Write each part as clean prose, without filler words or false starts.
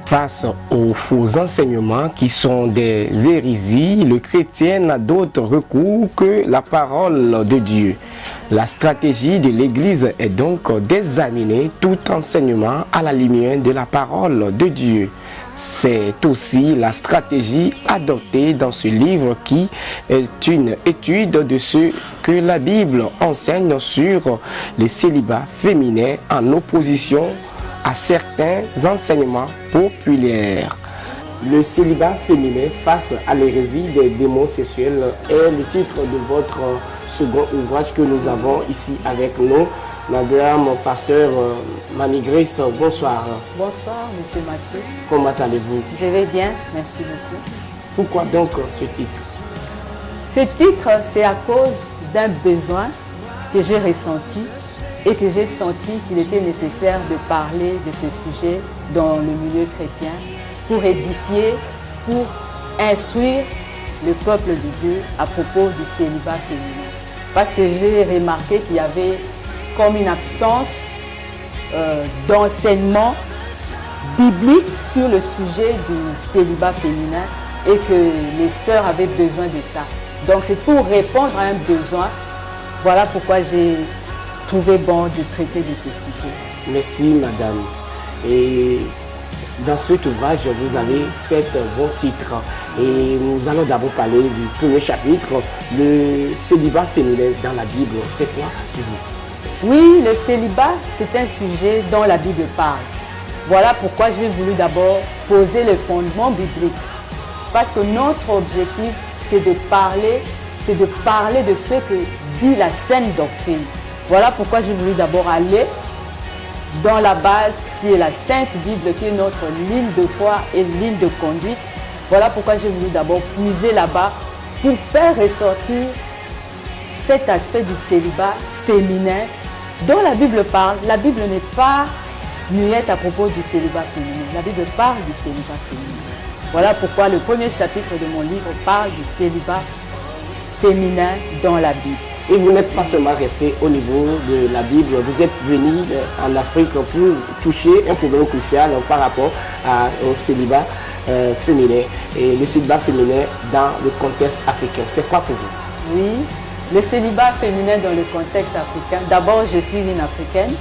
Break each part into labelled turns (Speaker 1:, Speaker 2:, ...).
Speaker 1: Face aux faux enseignements qui sont des hérésies, le chrétien n'a d'autre recours que la parole de Dieu. La stratégie de l'Église est donc d'examiner tout enseignement à la lumière de la parole de Dieu. C'est aussi la stratégie adoptée dans ce livre qui est une étude de ce que la Bible enseigne sur le célibat féminin en opposition à certains enseignements populaires. Le célibat féminin face à l'hérésie des démons sexuels est le titre de votre second ouvrage que nous avons ici avec nous. Madame Pasteur Mamie Grace, bonsoir.
Speaker 2: Bonsoir, Monsieur Mathieu.
Speaker 1: Comment allez-vous?
Speaker 2: Je vais bien, merci beaucoup.
Speaker 1: Pourquoi donc ce titre?
Speaker 2: Ce titre, c'est à cause d'un besoin que j'ai ressenti et que j'ai senti qu'il était nécessaire de parler de ce sujet dans le milieu chrétien pour édifier, pour instruire le peuple de Dieu à propos du célibat féminin. Parce que j'ai remarqué qu'il y avait comme une absence d'enseignement biblique sur le sujet du célibat féminin et que les sœurs avaient besoin de ça. Donc c'est pour répondre à un besoin. Voilà pourquoi j'ai trouvé bon de traiter de ce sujet.
Speaker 1: Merci madame. Et dans cet ouvrage, vous avez 7 bons titres. Et nous allons d'abord parler du premier chapitre, le célibat féminin dans la Bible. C'est quoi pour vous?
Speaker 2: Oui, le célibat, c'est un sujet dont la Bible parle. Voilà pourquoi j'ai voulu d'abord poser le fondement biblique. Parce que notre objectif, c'est de parler de ce que dit la saine doctrine. Voilà pourquoi j'ai voulu d'abord aller dans la base qui est la Sainte Bible, qui est notre ligne de foi et ligne de conduite. Voilà pourquoi j'ai voulu d'abord puiser là-bas pour faire ressortir cet aspect du célibat féminin dont la Bible parle. La Bible n'est pas muette à propos du célibat féminin. La Bible parle du célibat féminin. Voilà pourquoi le premier chapitre de mon livre parle du célibat féminin dans la Bible.
Speaker 1: Et vous n'êtes pas seulement resté au niveau de la Bible, vous êtes venu en Afrique pour toucher un problème crucial par rapport au célibat féminin. Et le célibat féminin dans le contexte africain, c'est quoi pour vous?
Speaker 2: Oui, le célibat féminin dans le contexte africain. D'abord, je suis une Africaine.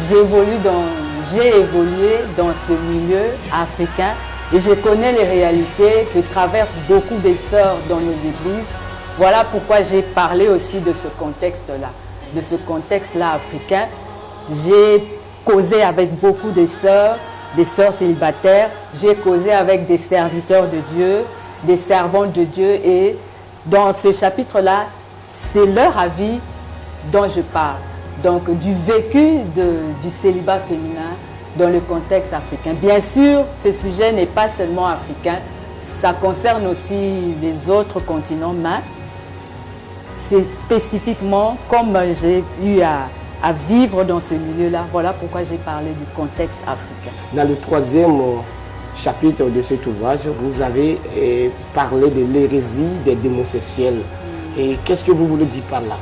Speaker 2: J'ai évolué dans ce milieu africain et je connais les réalités que traversent beaucoup de sœurs dans nos églises. Voilà pourquoi j'ai parlé aussi de ce contexte-là africain. J'ai causé avec beaucoup de sœurs célibataires. J'ai causé avec des serviteurs de Dieu, des servantes de Dieu. Et dans ce chapitre-là, c'est leur avis dont je parle. Donc du vécu du célibat féminin dans le contexte africain. Bien sûr, ce sujet n'est pas seulement africain. Ça concerne aussi les autres continents, mais c'est spécifiquement comme j'ai eu à vivre dans ce milieu-là. Voilà pourquoi j'ai parlé du contexte africain.
Speaker 1: Dans le troisième chapitre de cet ouvrage, vous avez parlé de l'hérésie des démons sexuels. Et qu'est-ce que vous voulez dire par là?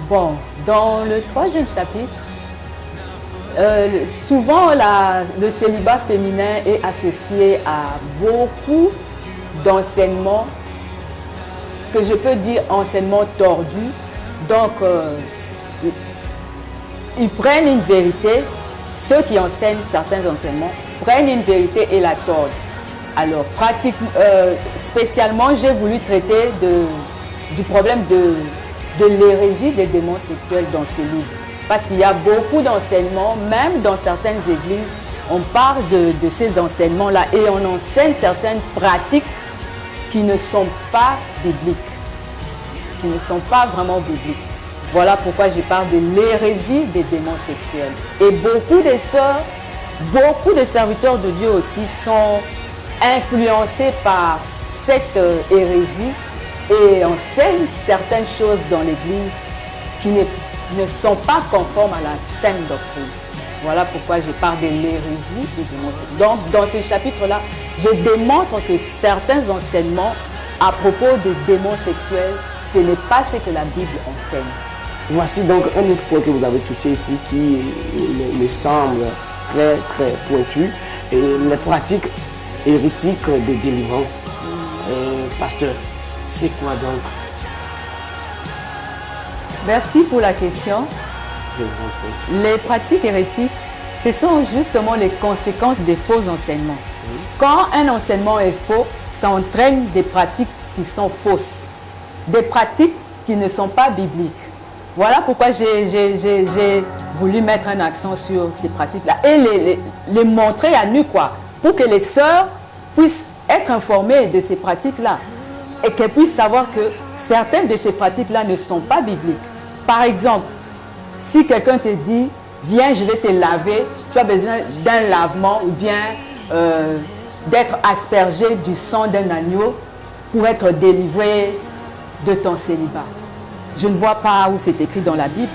Speaker 2: Bon, dans le troisième chapitre, souvent le célibat féminin est associé à beaucoup d'enseignements que je peux dire enseignements tordus. Donc, ils prennent une vérité, ceux qui enseignent certains enseignements prennent une vérité et la tordent. Alors, spécialement, j'ai voulu traiter du problème de l'hérésie des démons sexuels dans ce livre. Parce qu'il y a beaucoup d'enseignements, même dans certaines églises, on parle de ces enseignements-là et on enseigne certaines pratiques qui ne sont pas bibliques, qui ne sont pas vraiment bibliques. Voilà pourquoi je parle de l'hérésie des démons sexuels. Et beaucoup de sœurs, beaucoup de serviteurs de Dieu aussi sont influencés par cette hérésie et enseignent certaines choses dans l'Église qui ne sont pas conformes à la saine doctrine. Voilà pourquoi je parle de l'hérésie des démons sexuels. Donc, dans ce chapitre-là, je démontre que certains enseignements à propos des démons sexuels, ce n'est pas ce que la Bible enseigne.
Speaker 1: Voici donc un autre point que vous avez touché ici qui me semble très très pointu. Et les pratiques hérétiques de délivrance. Pasteur, c'est quoi donc?
Speaker 2: Merci pour la question.
Speaker 1: Je vous en prie.
Speaker 2: Les pratiques hérétiques, ce sont justement les conséquences des faux enseignements. Quand un enseignement est faux, ça entraîne des pratiques qui sont fausses, des pratiques qui ne sont pas bibliques. Voilà pourquoi j'ai voulu mettre un accent sur ces pratiques-là et les montrer à nu, quoi, pour que les sœurs puissent être informées de ces pratiques-là et qu'elles puissent savoir que certaines de ces pratiques-là ne sont pas bibliques. Par exemple, si quelqu'un te dit « Viens, je vais te laver », tu as besoin d'un lavement ou bien d'être aspergé du sang d'un agneau pour être délivré de ton célibat. Je ne vois pas où c'est écrit dans la Bible.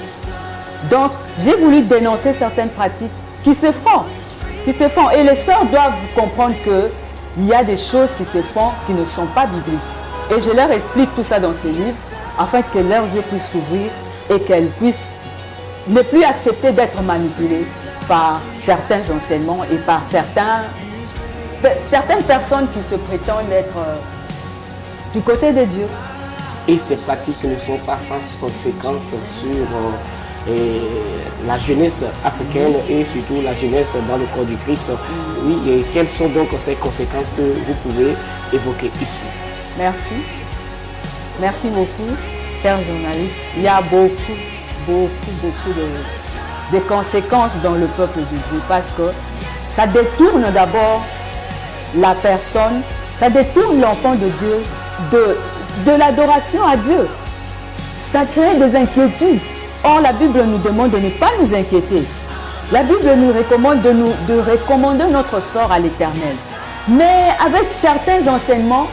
Speaker 2: Donc, j'ai voulu dénoncer certaines pratiques qui se font. Et les sœurs doivent comprendre qu'il y a des choses qui se font qui ne sont pas bibliques. Et je leur explique tout ça dans ce livre afin que leurs yeux puissent s'ouvrir et qu'elles puissent ne plus accepter d'être manipulées par certains enseignements et par certaines personnes qui se prétendent être du côté de Dieu.
Speaker 1: Et ces pratiques ne sont pas sans conséquences sur la jeunesse africaine et surtout la jeunesse dans le corps du Christ. Oui, et quelles sont donc ces conséquences que vous pouvez évoquer ici?
Speaker 2: Merci. Merci beaucoup, chers journalistes. Il y a beaucoup de conséquences dans le peuple de Dieu parce que ça détourne d'abord la personne, ça détourne l'enfant de Dieu de l'adoration à Dieu. Ça crée des inquiétudes. Or, la Bible nous demande de ne pas nous inquiéter. La Bible nous recommande de recommander notre sort à l'Éternel. Mais avec certains enseignements,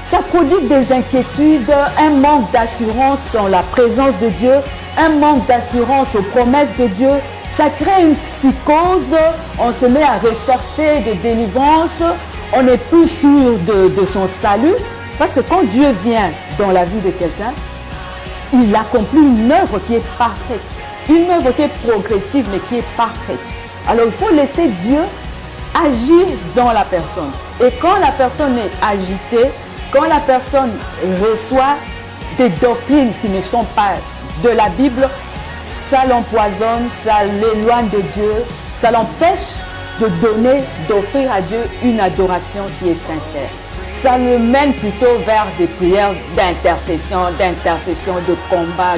Speaker 2: ça produit des inquiétudes, un manque d'assurance en la présence de Dieu, un manque d'assurance aux promesses de Dieu. Ça crée une psychose, on se met à rechercher des délivrances, on n'est plus sûr de son salut. Parce que quand Dieu vient dans la vie de quelqu'un, il accomplit une œuvre qui est parfaite. Une œuvre qui est progressive mais qui est parfaite. Alors il faut laisser Dieu agir dans la personne. Et quand la personne est agitée, quand la personne reçoit des doctrines qui ne sont pas de la Bible, ça l'empoisonne, ça l'éloigne de Dieu, ça l'empêche de donner, d'offrir à Dieu une adoration qui est sincère. Ça le mène plutôt vers des prières d'intercession, de combat.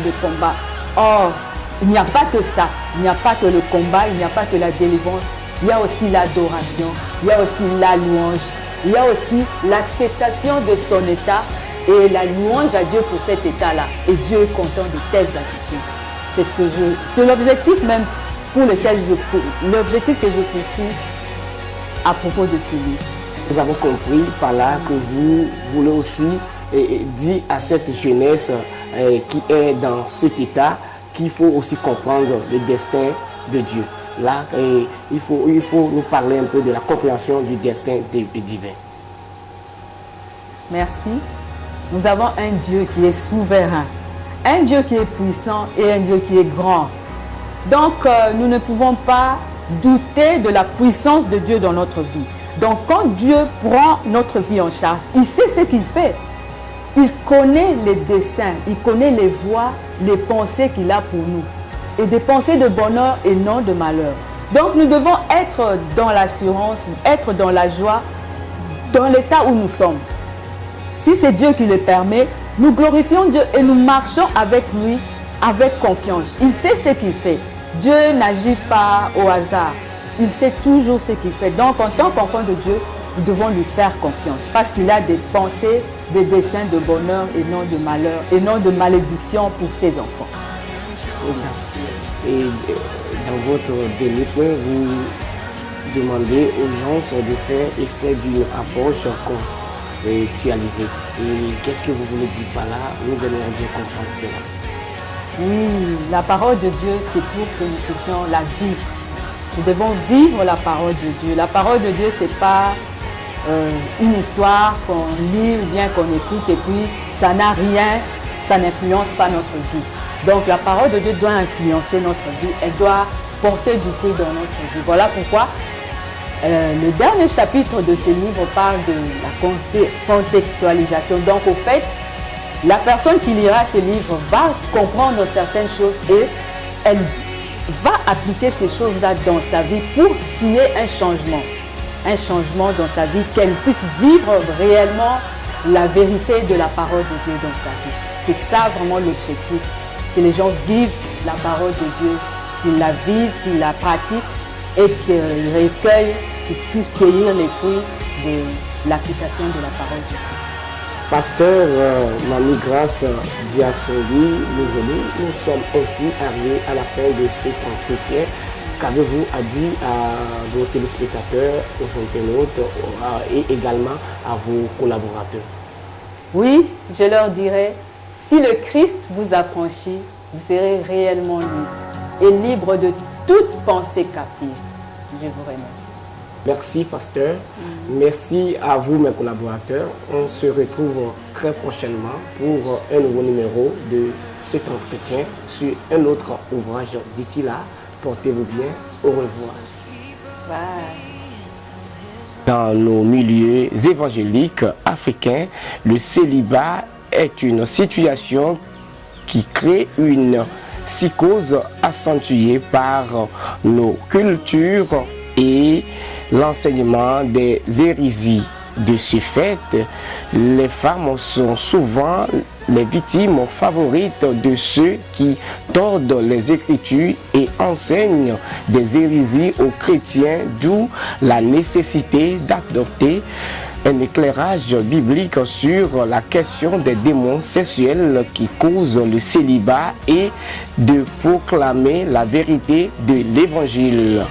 Speaker 2: Or, il n'y a pas que ça. Il n'y a pas que le combat, il n'y a pas que la délivrance. Il y a aussi l'adoration, il y a aussi la louange, il y a aussi l'acceptation de son état et la louange à Dieu pour cet état-là. Et Dieu est content de telles attitudes. C'est l'objectif même pour lequel l'objectif que je poursuis à propos de ce livre.
Speaker 1: Nous avons compris par là que vous voulez aussi dire à cette jeunesse qui est dans cet état qu'il faut aussi comprendre le destin de Dieu. Là, il faut nous parler un peu de la compréhension du destin divin.
Speaker 2: Merci. Nous avons un Dieu qui est souverain, un Dieu qui est puissant et un Dieu qui est grand. Donc, nous ne pouvons pas douter de la puissance de Dieu dans notre vie. Donc, quand Dieu prend notre vie en charge, il sait ce qu'il fait. Il connaît les desseins, il connaît les voies, les pensées qu'il a pour nous. Et des pensées de bonheur et non de malheur. Donc, nous devons être dans l'assurance, être dans la joie, dans l'état où nous sommes. Si c'est Dieu qui le permet, nous glorifions Dieu et nous marchons avec lui, avec confiance. Il sait ce qu'il fait. Dieu n'agit pas au hasard. Il sait toujours ce qu'il fait. Donc, en tant qu'enfant de Dieu, nous devons lui faire confiance. Parce qu'il a des pensées, des desseins de bonheur et non de malheur, et non de malédiction pour ses enfants.
Speaker 1: Et dans votre dernier point, vous demandez aux gens de faire essai d'une approche actualisée. Et qu'est-ce que vous voulez dire par là? Nous aimerions bien comprendre cela.
Speaker 2: Oui, la parole de Dieu, c'est pour que nous puissions la vivre. Nous devons vivre la parole de Dieu. La parole de Dieu, ce n'est pas une histoire qu'on lit ou bien qu'on écoute et puis ça n'a rien, ça n'influence pas notre vie. Donc la parole de Dieu doit influencer notre vie, elle doit porter du fruit dans notre vie. Voilà pourquoi Le dernier chapitre de ce livre parle de la contextualisation. Donc, au fait, la personne qui lira ce livre va comprendre certaines choses et elle va appliquer ces choses-là dans sa vie pour qu'il y ait un changement dans sa vie, qu'elle puisse vivre réellement la vérité de la parole de Dieu dans sa vie. C'est ça vraiment l'objectif, que les gens vivent la parole de Dieu, qu'ils la vivent, qu'ils la pratiquent et qu'ils recueillent, qu'ils puissent cueillir les fruits de l'application de la parole de Dieu.
Speaker 1: Pasteur Mamie Grâce Diasoli, nous sommes aussi arrivés à la fin de cet entretien. Qu'avez-vous à dire à vos téléspectateurs, aux internautes et également à vos collaborateurs?
Speaker 2: Oui, je leur dirais, si le Christ vous a franchi, vous serez réellement libre et libre de toute pensée captive. Je vous remercie.
Speaker 1: Merci, pasteur. Merci à vous, mes collaborateurs. On se retrouve très prochainement pour un nouveau numéro de cet entretien sur un autre ouvrage. D'ici là, portez-vous bien. Au revoir.
Speaker 2: Bye.
Speaker 1: Dans nos milieux évangéliques africains, le célibat est une situation qui crée une psychose accentuée par nos cultures et l'enseignement des hérésies. De ce fait, les femmes sont souvent les victimes favorites de ceux qui tordent les Écritures et enseignent des hérésies aux chrétiens, d'où la nécessité d'adopter un éclairage biblique sur la question des démons sexuels qui causent le célibat et de proclamer la vérité de l'Évangile.